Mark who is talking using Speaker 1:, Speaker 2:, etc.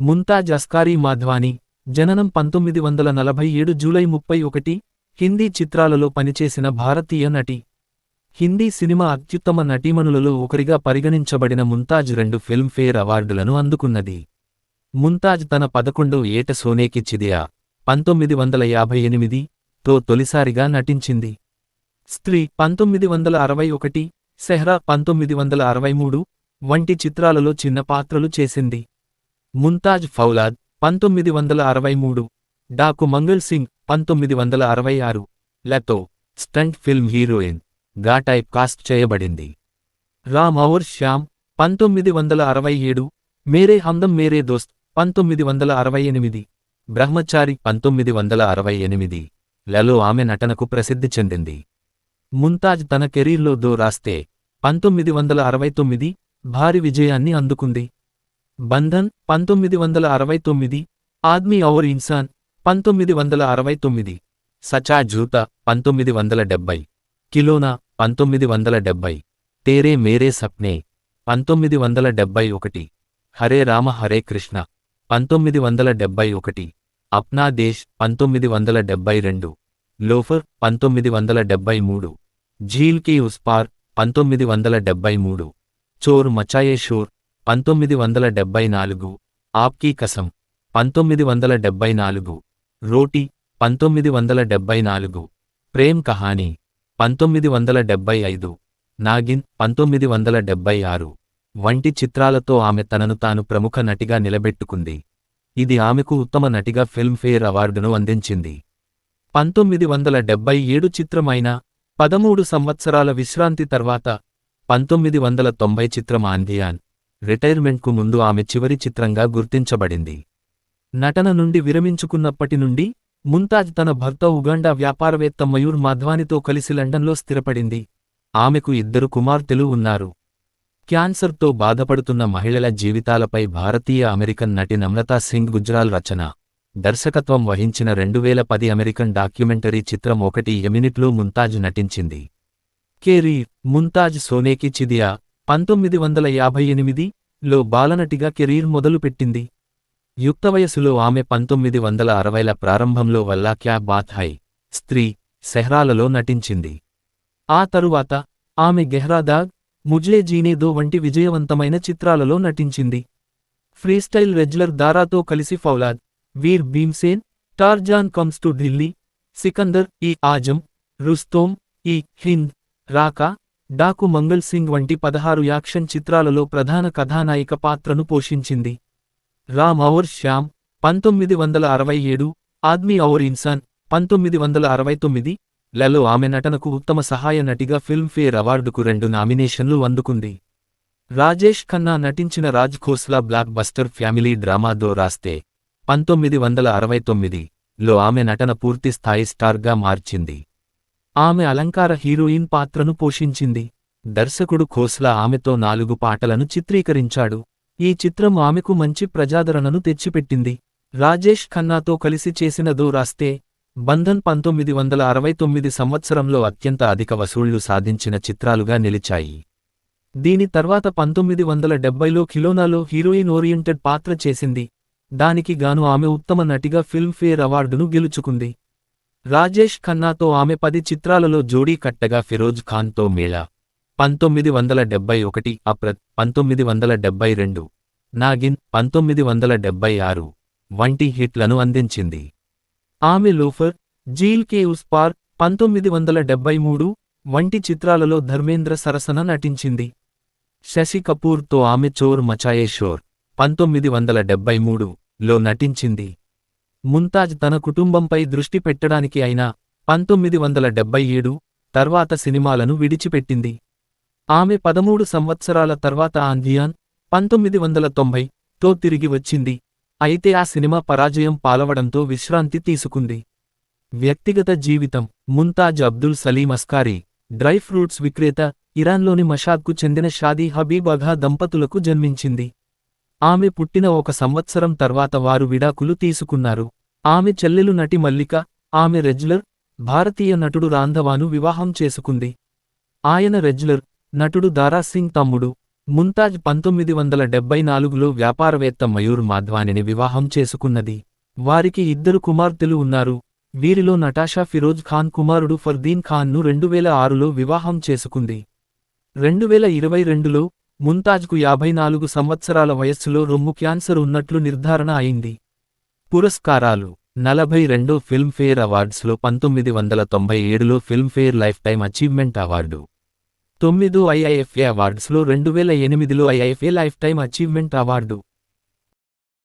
Speaker 1: ముంతాజ్ అస్కారీ మాధ్వానీ, జననం 1947 జూలై 31, హిందీ చిత్రాలలో పనిచేసిన భారతీయ నటి. హిందీ సినిమా అత్యుత్తమ నటీమణులలో ఒకరిగా పరిగణించబడిన ముంతాజ్ 2 ఫిల్మ్ఫేర్ అవార్డులను అందుకున్నది. ముంతాజ్ తన 11వ ఏట సోనేకి చిదియా 1958 తో తొలిసారిగా నటించింది. స్త్రీ 1961, సెహ్రా 1963 వంటి చిత్రాలలో చిన్న పాత్రలు చేసింది. ముంతాజ్ ఫౌలాద్ 1963, డాకు మంగళ్ సింగ్ 1966 లతో స్టంట్ ఫిల్మ్ హీరోయిన్ గా టైప్ కాస్ట్ చేయబడింది. రామ్ ఔర్ శ్యామ్ 1967, మేరే హమ్దమ్ మేరే దోస్త్ 1968, బ్రహ్మచారి 1968 లలో ఆమె నటనకు ప్రసిద్ధి చెందింది. ముంతాజ్ తన కెరీర్లో దో రాస్తే 1969 భారీ విజయాన్ని అందుకుంది. బంధన్ 1969, ఆద్మీ ఔర్ ఇన్సాన్ 1969, సచా జూతా 1970, కిలోనా 1970, తేరే మేరే సప్నే 1971, హరే రామ హరే కృష్ణ 1971, అప్నా దేశ్ 1972, లోఫర్ 1973, ఝీల్ కి ఉస్ పార్ 1973, చోర్ మచాయే షోర్ 1974, ఆప్కీ కసం 1974, రోటీ 1974, ప్రేమ్ కహానీ 1975, నాగిన్ 1976 వంటి చిత్రాలతో ఆమె తనను తాను ప్రముఖ నటిగా నిలబెట్టుకుంది. ఇది ఆమెకు ఉత్తమ నటిగా ఫిల్మ్ఫేర్ అవార్డును అందించింది. 1977 చిత్రమైన 13 సంవత్సరాల విశ్రాంతి తర్వాత 1990 చిత్రం ఆంధియాన్ రిటైర్మెంట్కు ముందు ఆమె చివరి చిత్రంగా గుర్తించబడింది. నటన నుండి విరమించుకున్నప్పటి నుండి ముంతాజ్ తన భర్త ఉగాండా వ్యాపారవేత్త మయూర్ మాధ్వానితో కలిసి లండన్లో స్థిరపడింది. ఆమెకు 2 కుమార్తెలు ఉన్నారు. క్యాన్సర్తో బాధపడుతున్న మహిళల జీవితాలపై భారతీయ అమెరికన్ నటి నమ్రతా సింగ్ గుజ్రాల్ రచన, దర్శకత్వం వహించిన 2010 అమెరికన్ డాక్యుమెంటరీ చిత్రం 1 ఎమినిట్లో ముంతాజ్ నటించింది. కెరీర్ ముంతాజ్ సోనేకి చిదియా 1958 లో బాలనటిగా కెరీర్ మొదలుపెట్టింది. యుక్తవయసులో ఆమె 1960ల ప్రారంభంలో వల్లా క్యా బాత్ హై, స్త్రీ, సెహ్రాలలో నటించింది. ఆ తరువాత ఆమె గెహ్రా దాగ్, ముజ్లే జీనే దో వంటి విజయవంతమైన చిత్రాలలో నటించింది. ఫ్రీస్టైల్ రెజ్లర్ దారాతో కలిసి Faulad, Veer Bhimsen, Tarzan Comes to Delhi, Sikandar e Azam, రుస్తోం ఈ హింద్, రాకా, డాకు మంగళ్ సింగ్ వంటి 16 యాక్షన్ చిత్రాలలో ప్రధాన కథానాయిక పాత్రను పోషించింది. రామ్ ఔర్ శ్యామ్ 1967, ఆద్మీ ఔర్ ఇన్సాన్ 1969 లలో ఆమె నటనకు ఉత్తమ సహాయ నటిగా ఫిల్మ్ఫేర్ అవార్డుకు 2 నామినేషన్లు అందుకుంది. రాజేష్ ఖన్నా నటించిన Raj Khosla blockbuster family drama Do Raaste 1969 లో ఆమె నటన పూర్తి స్థాయి స్టార్గా మార్చింది. ఆమె అలంకార హీరోయిన్ పాత్రను పోషించింది. దర్శకుడు ఖోస్లా ఆమెతో 4 పాటలను చిత్రీకరించాడు. ఈ చిత్రం ఆమెకు మంచి ప్రజాదరణను తెచ్చిపెట్టింది. రాజేష్ ఖన్నాతో కలిసి చేసిన దో రాస్తే, బంధన్ 1969 సంవత్సరంలో అత్యంత అధిక వసూళ్లు సాధించిన చిత్రాలుగా నిలిచాయి. దీని తర్వాత 1970లో కిలోనాలో హీరోయిన్ ఓరియంటెడ్ పాత్ర చేసింది. దానికి గాను ఆమె ఉత్తమ నటిగా ఫిల్మ్ఫేర్ అవార్డును గెలుచుకుంది. రాజేష్ ఖన్నాతో ఆమె 10 చిత్రాలలో జోడీ కట్టగా ఫిరోజ్ ఖాన్తో మేళా 1971, అప్రత్ 1972, నాగిన్ 1976 వంటి హిట్లను అందించింది. ఆమె లోఫర్, జీల్ కే ఉస్ పార్ 1973 వంటి చిత్రాలలో ధర్మేంద్ర సరసన నటించింది. శశి కపూర్తో ఆమె చోర్ మచాయే షోర్ 1973 లో నటించింది. ముంతాజ్ తన కుటుంబంపై దృష్టి పెట్టడానికి అయినా 1977 తర్వాత సినిమాలను విడిచిపెట్టింది. ఆమె 13 సంవత్సరాల తర్వాత ఆంధియాన్ 1990 తో తిరిగి వచ్చింది. అయితే ఆ సినిమా పరాజయం పాలవడంతో విశ్రాంతి తీసుకుంది. వ్యక్తిగత జీవితం ముంతాజ్ అబ్దుల్ సలీం అస్కారీ, డ్రై ఫ్రూట్స్ విక్రేత, ఇరాన్లోని మషాద్కు చెందిన షాదీ హబీబ్ అఘా దంపతులకు జన్మించింది. ఆమె పుట్టిన 1 సంవత్సరం తర్వాత వారు విడాకులు తీసుకున్నారు. ఆమె చెల్లెలు నటి మల్లిక, ఆమె రెజ్లర్, భారతీయ నటుడు రాంధవాను వివాహం చేసుకుంది. ఆయన రెజ్లర్, నటుడు దారా సింగ్ తమ్ముడు. ముంతాజ్ 1974లో వ్యాపారవేత్త మయూర్ మాధ్వానిని వివాహం చేసుకున్నది. వారికి 2 కుమార్తెలు ఉన్నారు. వీరిలో నటాషా ఫిరోజ్ ఖాన్ కుమారుడు ఫర్దీన్ ఖాన్ను 2006లో వివాహం చేసుకుంది. 2022లో ముంతాజ్కు 54 సంవత్సరాల వయస్సులో రొమ్ము క్యాన్సర్ ఉన్నట్లు నిర్ధారణ అయింది. పురస్కారాలు 42 ఫిల్మ్ఫేర్ అవార్డ్స్లో 1997లో Filmfare lifetime achievement award, 9 IIFA అవార్డ్స్లో 2008లో IIFA lifetime achievement award.